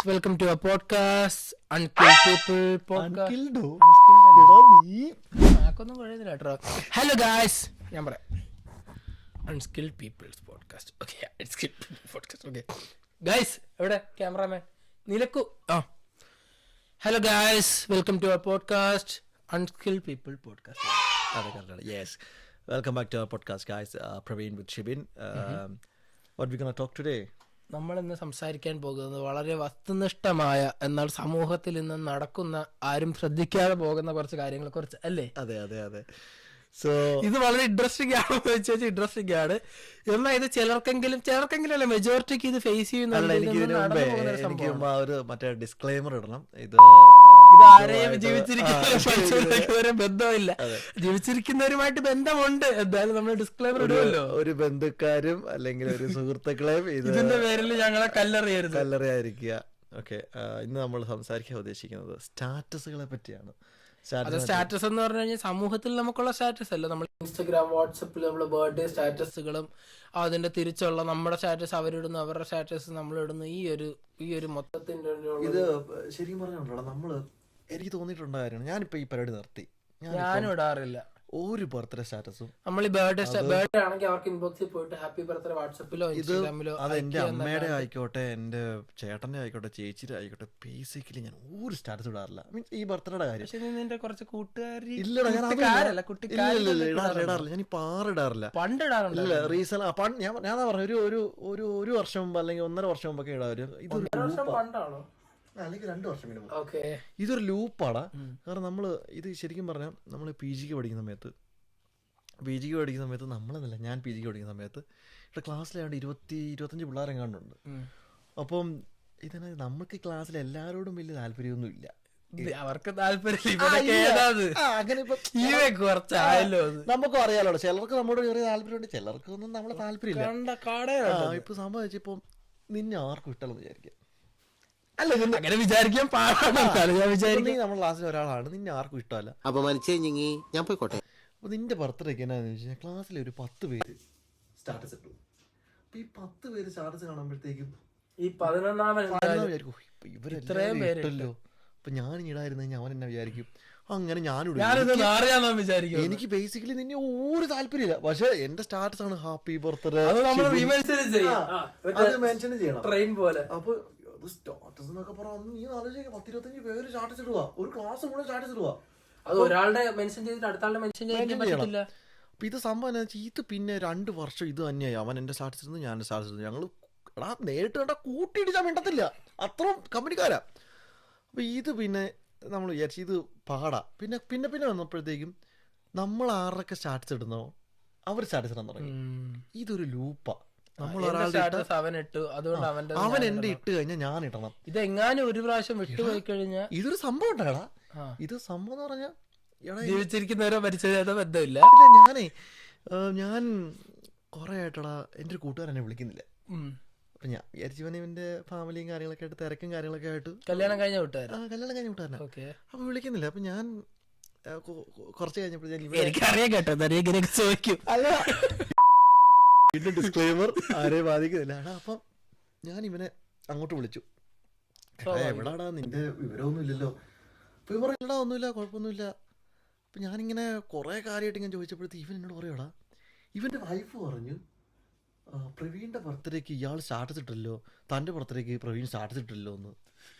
welcome to our podcast, Unkilled People podcast. ആക്കൊന്നും കുഴപ്പമില്ല കേട്ടോ. Hello guys, ഞാൻ പറയാം Unskilled People's podcast. Okay, Unskilled People podcast. Okay, guys, എവിടെ cameraman നിലക്കു? Hello guys, welcome to our podcast, Unskilled People podcast. Yes, welcome back to our podcast, guys. Praveen with Shibin. What we're gonna talk today? നമ്മളിന്ന് സംസാരിക്കാൻ പോകുന്നത് വളരെ വസ്തുനിഷ്ഠമായ എന്നാൽ സമൂഹത്തിൽ ഇന്ന് നടക്കുന്ന ആരും ശ്രദ്ധിക്കാതെ പോകുന്ന കുറച്ച് കാര്യങ്ങളെ കുറിച്ച് അല്ലേ? അതെ. സോ ഇത് വളരെ ഇൻട്രസ്റ്റിംഗ് ആണോ എന്ന് വെച്ചാൽ ഇൻട്രസ്റ്റിംഗ് ആണ്. എന്നാൽ ഇത് ചിലർക്കെങ്കിലും അല്ല മെജോറിറ്റിക്ക് ഇത് ഫേസ് ചെയ്യുന്ന മറ്റേ ഡിസ്ക്ലെയിമർ ഇടണം. ഇത് ആരെയും ജീവിച്ചിരിക്കുന്നവരെ ബന്ധമില്ല, ജീവിച്ചിരിക്കുന്നവരുമായിട്ട് ബന്ധമുണ്ട്. എന്തായാലും നമ്മൾ ഡിസ്ക്ലെയിമർ ഇടുമല്ലോ. ഒരു ബന്ധുക്കാരും അല്ലെങ്കിൽ ഒരു സുഹൃത്തുക്കളെയും ഇതിന്റെ പേരിൽ ഞങ്ങളെ കല്ലറിയായിരിക്കുക. ഓക്കെ, ഇന്ന് നമ്മൾ സംസാരിക്കാൻ ഉദ്ദേശിക്കുന്നത് സ്റ്റാറ്റസുകളെ പറ്റിയാണ്. സ്റ്റാറ്റസ് എന്ന് പറഞ്ഞു കഴിഞ്ഞാൽ സമൂഹത്തിൽ നമുക്കുള്ള സ്റ്റാറ്റസ് അല്ല. നമ്മൾ ഇൻസ്റ്റഗ്രാം, വാട്സപ്പിൽ നമ്മൾ ബർത്ത്ഡേ സ്റ്റാറ്റസുകളും അതിന്റെ തിരിച്ചുള്ള നമ്മുടെ സ്റ്റാറ്റസ് അവരിടുന്നു, അവരുടെ സ്റ്റാറ്റസ് നമ്മളിടുന്നു. ഈ ഒരു മൊത്തത്തിന്റെ ഇത് ശരിക്കും പറഞ്ഞോളൂ, നമ്മള് എനിക്ക് തോന്നിയിട്ടുള്ള കാര്യമാണ്. ഞാനിപ്പോ ഈ പരിപാടി നിർത്തി. ഞാനും ഇടാറില്ല ഒരു ബർത്ത്ഡേ സ്റ്റാറ്റസും. നമ്മൾ ഈ ബർത്ത്ഡേ ആണെങ്കിൽ അവർക്ക് ഇൻബോക്സിൽ പോയിട്ട് ഹാപ്പി ബർത്ത്ഡേ വാട്സപ്പിലോ ഇൻസ്റ്റാഗ്രാമിലോ. അത് എന്റെ അമ്മയുടെ ആയിക്കോട്ടെ, എന്റെ ചേട്ടന്റെ ആയിക്കോട്ടെ, ചേച്ചിയുടെ ആയിക്കോട്ടെ, ബേസിക്കലി ഞാൻ ഒരു സ്റ്റാറ്റസ് ഇടാറില്ല. മീൻസ് ഈ ബർത്ത്ഡേയുടെ കാര്യം. നിന്റെ കുറച്ച് കൂട്ടുകാരി ഇല്ലടാ, ഇടാറില്ല. ഞാൻ ഇപ്പൊ ഇടാറില്ല. പണ്ട് ഇടാറുണ്ട്. ഇല്ല, റീസൺ ഞാൻ പറഞ്ഞു ഒരു വർഷം മുമ്പ് അല്ലെങ്കിൽ 1.5 വർഷം മുമ്പൊക്കെ ഇടാവരും. പണ്ടാണോ അല്ലെങ്കിൽ 2 വർഷം മുമ്പ്. ഇതൊരു ലൂപ്പാടാ. കാരണം നമ്മള് ഇത് ശരിക്കും പറഞ്ഞാൽ നമ്മൾ പി ജിക്ക് പഠിക്കുന്ന സമയത്ത് നമ്മളെന്നല്ല, ഞാൻ പി ജിക്ക് പഠിക്കുന്ന സമയത്ത് ഇവിടെ ക്ലാസ്സിലാണ്ട് 20-25 പിള്ളേരെങ്ങാണ്ടുണ്ട്. അപ്പം ഇതിന് നമുക്ക് ക്ലാസ്സിൽ എല്ലാവരോടും വലിയ താല്പര്യമൊന്നും ഇല്ല. അവർക്ക് താല്പര്യം അങ്ങനെ നമുക്കും അറിയാലോ. ചിലർക്ക് നമ്മുടെ ചെറിയ താല്പര്യമുണ്ട്, ചിലർക്കൊന്നും നമ്മളെ താല്പര്യമില്ല. ഇപ്പൊ സംഭവിച്ചിപ്പോ നിന്നെ ആർക്കും ഇഷ്ടമല്ലെന്ന് വിചാരിക്കാം. അങ്ങനെ വിചാരിക്കാൻ പാടാണ്. നമ്മുടെ ക്ലാസ്സിൽ ഒരാളാണ്, നിന്നെ ആർക്കും ഇഷ്ടമല്ല, ഞാൻ പോയിക്കോട്ടെ. അപ്പൊ നിന്റെ ബർത്ത്ഡേക്ക് എന്നാന്ന് വെച്ചാൽ ക്ലാസ്സിലെ ഒരു 10 പേര് സ്റ്റാറ്റസ് ഇട്ടു. അപ്പൊ ഈ 10 പേര് സ്റ്റാറ്റസ് കാണുമ്പോഴത്തേക്കും ഈ 11 ഇവരെല്ലാം ഇട്ടല്ലോ, അപ്പൊ ഞാൻ ഇടായിരുന്നു കഴിഞ്ഞാൽ അവൻ എന്നെ വിചാരിക്കും. അങ്ങനെ എനിക്ക് ബേസിക്കലി നിന്നെ ഒരു താല്പര്യമില്ല, പക്ഷെ എന്റെ സ്റ്റാറ്റസ് ആണ് ഹാപ്പി ബർത്ത്ഡേ മെൻഷൻ ചെയ്യണം ട്രെയിൻ പോലെ. അപ്പൊ സ്റ്റാറ്റസ് എന്നൊക്കെ പറഞ്ഞു നീ 10-25 പേര് സ്റ്റാറ്റസ് ഇടുക, ഒരു ക്ലാസ് കൂടെ സ്റ്റാറ്റസ് ഇടുക. അത് ഒരാളുടെ മെൻഷൻ ചെയ്തിട്ട് അടുത്ത ആളുടെ മെൻഷൻ ചെയ്യണം. അപ്പൊ ഇത് സംഭവം എന്താ വെച്ചാൽ ഇത് പിന്നെ 2 വർഷം ഇത് തന്നെയായി. അവൻ എന്റെ സ്റ്റാറ്റസ് ഇടുന്നു, ഞാൻ എന്റെ സ്റ്റാറ്റസ് ഇടുന്നു. ഞങ്ങൾ നേരിട്ട് കണ്ടാ കൂട്ടിയിടിച്ചാൽ മിണ്ടത്തില്ല, അത്രയും കമ്പനിക്കാരാ. അപ്പൊ ഇത് പിന്നെ നമ്മൾ വിചാരിച്ചു ഇത് പാടാ. പിന്നെ വന്നപ്പോഴത്തേക്കും നമ്മൾ ആരുടെയൊക്കെ സ്റ്റാറ്റസ് ഇടുന്നോ അവർ സ്റ്റാറ്റസ് ഇടാൻ തുടങ്ങി. ഇതൊരു ലൂപ്പാ. നമ്മൾ അവൻ എന്റെ ഇട്ട് കഴിഞ്ഞാൽ ഞാൻ ഇടണം. ഇതെങ്ങാനും ഒരു പ്രാവശ്യം വിട്ടുപോയി കഴിഞ്ഞാൽ ഇതൊരു സംഭവം ഉണ്ടാടാ. ഇത് സംഭവം എന്ന് പറഞ്ഞാൽ ജീവിച്ചിരിക്കുന്നവരോ മരിച്ചതോ ബന്ധമില്ല. ഞാൻ കുറെ ആയിട്ടടാ എന്റെ ഒരു കൂട്ടുകാരൻ എന്നെ വിളിക്കുന്നില്ല. അപ്പൊ ഞാൻ വിചാരിച്ചവനെ ഇവന്റെ ഫാമിലിയും കാര്യങ്ങളൊക്കെ ആയിട്ട് തിരക്കും കാര്യങ്ങളൊക്കെ ആയിട്ട് കല്യാണം കഴിഞ്ഞ കൂട്ടുകാരനാ. അപ്പൊ വിളിക്കുന്നില്ല. അപ്പൊ ഞാൻ കുറച്ച് കഴിഞ്ഞപ്പോഴത്തേക്കും ഡിസ്ക്ലെയിമർ ആരെയും ബാധിക്കുന്നില്ല. അപ്പം ഞാൻ ഇവനെ അങ്ങോട്ട് വിളിച്ചു. എവിടാടാ, നിന്റെ വിവരമൊന്നും ഇല്ലല്ലോ. അപ്പൊ ഇവർ ഇല്ലടാ, ഒന്നുമില്ല, കുഴപ്പമൊന്നുമില്ല. അപ്പൊ ഞാനിങ്ങനെ കുറെ കാര്യമായിട്ട് ഇങ്ങനെ ചോദിച്ചപ്പോഴത്തേക്ക് ഇവൻ എന്നോട് പറയടാ, ഇവന്റെ വൈഫ് പറഞ്ഞു പ്രവീണിന്റെ ബർത്ത്ഡേക്ക് ഇയാൾ സ്റ്റാറ്റസ് ഇട്ടല്ലോ, തന്റെ ബർത്ത്ഡേക്ക് പ്രവീൺ സ്റ്റാറ്റസ് ഇട്ടല്ലോ എന്ന്.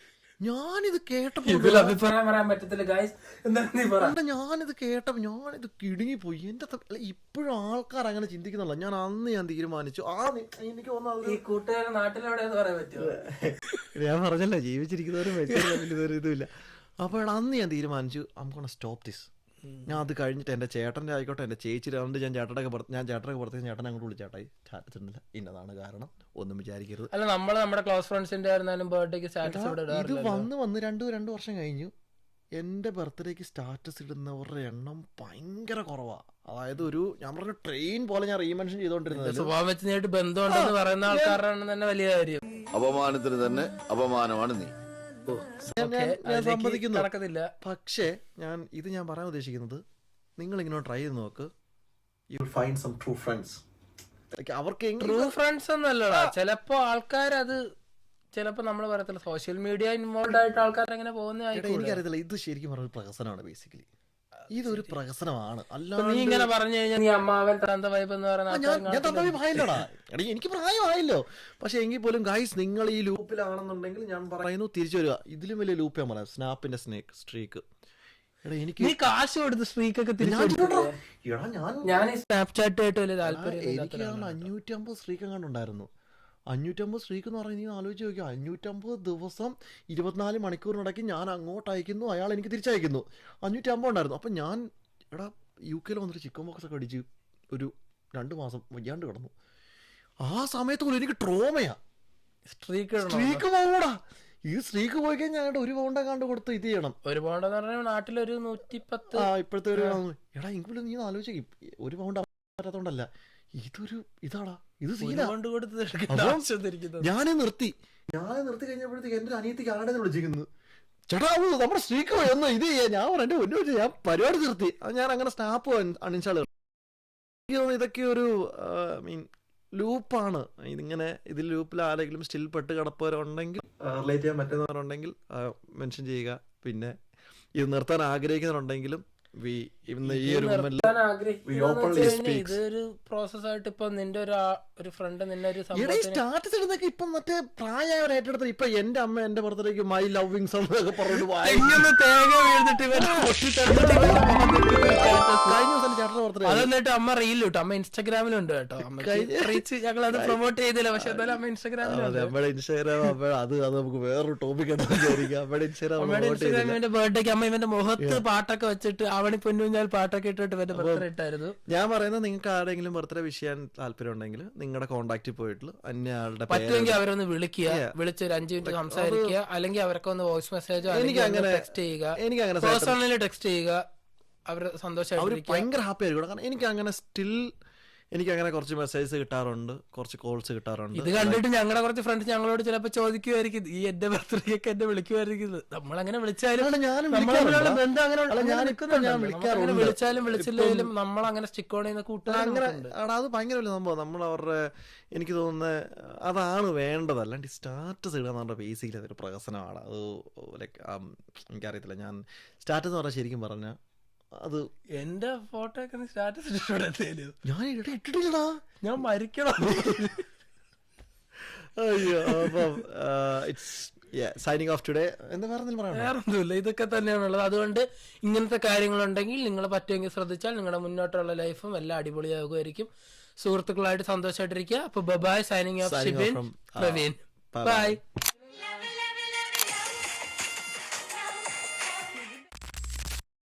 ഞാനിത് കേട്ടപ്പോൾ അഭിപ്രായം പറയാൻ പറ്റത്തില്ല ഗൈസ്. ഞാനിത് കിടുങ്ങിപ്പോയി. എന്റെ ഇപ്പോഴും ആൾക്കാർ അങ്ങനെ ചിന്തിക്കുന്നുള്ള. ഞാൻ തീരുമാനിച്ചു. എനിക്ക് ഞാൻ പറഞ്ഞല്ലോ, ജീവിച്ചിരിക്കുന്നവരും ഇതുമില്ല. അപ്പോൾ അന്ന് ഞാൻ തീരുമാനിച്ചു I am gonna stop this. ഞാൻ അത് കഴിഞ്ഞിട്ട് എൻ്റെ ചേട്ടൻ്റെ ആയിക്കോട്ടെ, എൻ്റെ ചേച്ചിയുടെ ഞാൻ ചേട്ടനൊക്കെ പുറത്തേക്ക് ചേട്ടനെ അങ്ങോട്ട് വിളിച്ചേട്ടായി സ്റ്റാറ്റസ് ഇടുന്നില്ല, ഇന്നതാണ് കാരണം, ഒന്നും വിചാരിക്കരുത്. അല്ല, നമ്മുടെ ക്ലോസ് ഫ്രണ്ട്സിന്റെ ആയിരുന്നാലും ബർത്ത്ഡേക്ക് സ്റ്റാറ്റസ് ഇത് വന്ന് 2 വർഷം കഴിഞ്ഞു. എൻ്റെ ബർത്ത്ഡേക്ക് സ്റ്റാറ്റസ് ഇടുന്നവരുടെ എണ്ണം ഭയങ്കര കുറവാ. അതായത് ഞാൻ പറഞ്ഞ ട്രെയിൻ പോലെ ഞാൻ റീമെൻഷൻ ചെയ്തോണ്ടിരുന്നത്. സ്വഭാവം വെച്ച് നേരിട്ട് ബന്ധമുണ്ടെന്ന് പറയുന്ന ആൾക്കാരാണ് തന്നെ വലിയ കാര്യം. അപമാനത്തിന് തന്നെ അപമാനമാണ് നീ. ഞാൻ സമ്മതിക്കുന്നു. പക്ഷേ ഞാൻ പറയാൻ ഉദ്ദേശിക്കുന്നത്, നിങ്ങൾ ഇങ്ങനെ ട്രൈ ചെയ്ത് നോക്ക്. You will find some true friends. True friends ഒന്നല്ലടാ, ചിലപ്പോ ആൾക്കാർ അത് ചിലപ്പോ നമ്മൾ പറയത്തില്ല സോഷ്യൽ മീഡിയ ഇൻവോൾവ് ആയിട്ട് ആൾക്കാർ അങ്ങനെ പോകുന്ന എനിക്കറിയത്തില്ല, ഇത് ശരിക്കും പറഞ്ഞ പ്രഹസനമാണ്. ബേസിക്കലി ഇതൊരു പ്രഹസനമാണ്. നീ അല്ലാതെ ഇങ്ങനെ പറഞ്ഞു കഴിഞ്ഞാൽ നീ അമ്മാവൻ തന്ത വൈബ് എന്ന് ഞാൻ തന്തവി പറയുന്ന ആയില്ലടാ, എടീ എനിക്ക് പ്രായമായല്ലോ. പക്ഷെ എങ്കിൽ പോലും ഗൈസ്, നിങ്ങൾ ഈ ലൂപ്പിലാണെന്നുണ്ടെങ്കിൽ ഞാൻ പറയുന്നു തിരിച്ചു വരിക. ഇതിലും വലിയ ലൂപ്പ് ഞാൻ പറയാം, സ്നാപ്പിന്റെ സ്ട്രീക്ക്. എടാ എനിക്ക് നീ കാശ് കൊടുത്ത് സ്ട്രീക്കൊക്കെ ഞാൻ സ്നാപ്ചാറ്റ് ആയിട്ട് വലിയ താല്പര്യം എനിക്ക് 550 സ്ട്രീക്ക് എങ്ങാണ്ടുണ്ടായിരുന്നു. 550 സ്ട്രീക്ക് എന്ന് പറഞ്ഞാൽ നീ ആലോചിച്ച് നോക്കിയോ, 550 ദിവസം 24 മണിക്കൂറിനിടയ്ക്ക് ഞാൻ അങ്ങോട്ട് അയക്കുന്നു, അയാൾ എനിക്ക് തിരിച്ചയക്കുന്നു. 550 ഉണ്ടായിരുന്നു. അപ്പം ഞാൻ UK വന്നിട്ട് ചിക്കൻ ബോക്സ് ഒക്കെ അടിച്ച് ഒരു 2 മാസം വയ്യാണ്ട് കിടന്നു. ആ സമയത്ത് പോലും എനിക്ക് ട്രോമയാ. സ്ട്രീക്ക് പോകൂടാ. ഈ സ്ത്രീക്ക് പോയി കഴിഞ്ഞാൽ 1 പൗണ്ട് കണ്ട് കൊടുത്ത് ഇത് ചെയ്യണം. 1 പൗണ്ട് എന്ന് പറഞ്ഞാൽ നാട്ടിലൊരു 110. ഇപ്പോഴത്തെ ഒരു എടാ എങ്കിലും നീ ആലോചിക്കും, 1 പൗണ്ട് പറ്റാത്തോണ്ടല്ല, ഇതാടാ ഇത് ഞാനേ നിർത്തി കഴിഞ്ഞപ്പോഴത്തേക്ക് എന്റെ അനിയത്തിക്ക് ആടെ വിളിച്ചിരിക്കുന്നു, ചേട്ടാ നമ്മുടെ സ്ത്രീക്ക് പോയി ഒന്ന് ഇത് ചെയ്യാൻ. ഞാൻ പറഞ്ഞു എന്നെ ഞാൻ പരിപാടി നിർത്തി. അത് ഞാൻ അങ്ങനെ സ്നാപ്പ് അണിച്ചാൾ. എനിക്ക് തോന്നുന്നു ഇതൊക്കെ ഒരു ലൂപ്പാണ്. ഇതിങ്ങനെ ഇതിൽ ലൂപ്പിൽ ആരെങ്കിലും സ്റ്റിൽ പെട്ട് കിടപ്പവരുണ്ടെങ്കിൽ റിലേറ്റ് ചെയ്യാൻ പറ്റുന്നവരുണ്ടെങ്കിൽ മെൻഷൻ ചെയ്യുക. പിന്നെ ഇത് നിർത്താൻ ആഗ്രഹിക്കുന്നുണ്ടെങ്കിലും ഈ ഒരു ഇതൊരു പ്രോസസ് ആയിട്ട് ഇപ്പൊ നിന്റെ ഒരു ഫ്രണ്ട് നിന്നെ ഒരു സ്റ്റാറ്റസ് ഇടുന്നൊക്കെ ഇപ്പൊ മറ്റേ പ്രായമായവർ ഏറ്റെടുത്ത. ഇപ്പൊ എന്റെ അമ്മ എന്റെ പുറത്തേക്ക് മൈ ലവിങ് സോങ് ഒക്കെ പറഞ്ഞു തേങ്ങ വീഴ്ന്നിട്ട് കഴിഞ്ഞ ദിവസം ചേട്ടന്റെ പുറത്തേക്ക് അതെന്നിട്ട് അമ്മ റീലിട്ടു. അമ്മ ഇൻസ്റ്റാഗ്രാമിലുണ്ട് കേട്ടോ. ഞങ്ങൾ അത് പ്രൊമോട്ട് ചെയ്തില്ല, പക്ഷെ എന്തായാലും അമ്മ ഇൻസ്റ്റാഗ്രാമിലുണ്ട്. നമ്മുടെ ഇൻസ്റ്റാഗ്രാം അത് നമുക്ക് വേറൊരു ടോപ്പിക് നമ്മുടെ ഇൻസ്റ്റാഗ്രാമിന്റെ ബർത്ത്ഡേക്ക് അമ്മ ഇവന്റെ മുഖത്ത് പാട്ടൊക്കെ വെച്ചിട്ട് അവണി പൊന്നുഞ്ഞാൽ പാട്ടൊക്കെ ഇട്ടിട്ട് ഇവന്റെ ബർത്ത്ഡേ ഇട്ടായിരുന്നു. ഞാൻ പറയുന്നത് നിങ്ങൾക്ക് ആരെങ്കിലും ബർത്ത്ഡേ വിഷ് ചെയ്യാൻ താല്പര്യം ഉണ്ടെങ്കിൽ നിങ്ങളുടെ കോൺടാക്റ്റിൽ പോയിട്ടുള്ള അന്യയാളുടെ പറ്റുമെങ്കിൽ അവരൊന്ന് വിളിച്ചൊരു 5 മിനിറ്റ് സംസാരിക്കുക, അല്ലെങ്കിൽ അവരൊക്കെ ഒന്ന് വോയിസ് മെസ്സേജോ അല്ലെങ്കിൽ ടെക്സ്റ്റ് ചെയ്യുക, പേഴ്സണലി ടെക്സ്റ്റ് ചെയ്യുക. അവർ സന്തോഷമായിട്ട് ഭയങ്കര ഹാപ്പി ആയിരിക്കും. കാരണം എനിക്കങ്ങനെ കുറച്ച് മെസ്സേജ് കിട്ടാറുണ്ട്, കുറച്ച് കോൾസ് കിട്ടാറുണ്ട്. ഇത് കണ്ടിട്ട് ഞങ്ങളുടെ കുറച്ച് ഫ്രണ്ട്സ് ഞങ്ങളോട് ചിലപ്പോ ചോദിക്കുമായിരിക്കും, ഈ എന്റെ ബർത്ത്ഡേക്ക് എന്നെ വിളിക്കുമായിരിക്കും. നമ്മളങ്ങനെ വിളിച്ചാലും വിളിച്ചാലും വിളിച്ചില്ലെങ്കിലും നമ്മളങ്ങനെ സ്റ്റിക്ക് ഓൺ ചെയ്യുന്ന കൂട്ടുകാർ. അത് ഭയങ്കര സംഭവം. നമ്മൾ അവരുടെ എനിക്ക് തോന്നുന്നത് അതാണ് വേണ്ടത്. അല്ലാണ്ട് സ്റ്റാറ്റസ് ഇടുക എന്ന് പറഞ്ഞാൽ ബേസിക്കലി അതൊരു പ്രഹസനമാണ്. അത് ലൈക്ക് എനിക്കറിയത്തില്ല. ഞാൻ സ്റ്റാറ്റസ് എന്ന് പറഞ്ഞാൽ ശരിക്കും പറഞ്ഞാൽ അത് എന്റെ ഫോട്ടോ ഒക്കെ സ്റ്റാറ്റസ് ഞാൻ ഇട്ടിട്ടില്ലടാ, ഞാൻ മരിക്കണം. അയ്യോ. അപ്പം സൈനിങ് ഓഫ് ടുഡേ. എന്താ വേറൊന്നുമില്ല, ഇതൊക്കെ തന്നെയാണുള്ളത്. അതുകൊണ്ട് ഇങ്ങനത്തെ കാര്യങ്ങളുണ്ടെങ്കിൽ നിങ്ങൾ പറ്റുമെങ്കിൽ ശ്രദ്ധിച്ചാൽ നിങ്ങളുടെ മുന്നോട്ടുള്ള ലൈഫും എല്ലാം അടിപൊളിയാകുമായിരിക്കും. സുഹൃത്തുക്കളായിട്ട് സന്തോഷമായിട്ടിരിക്കുക. അപ്പൊ bye. Signing off Shibin Praveen. By.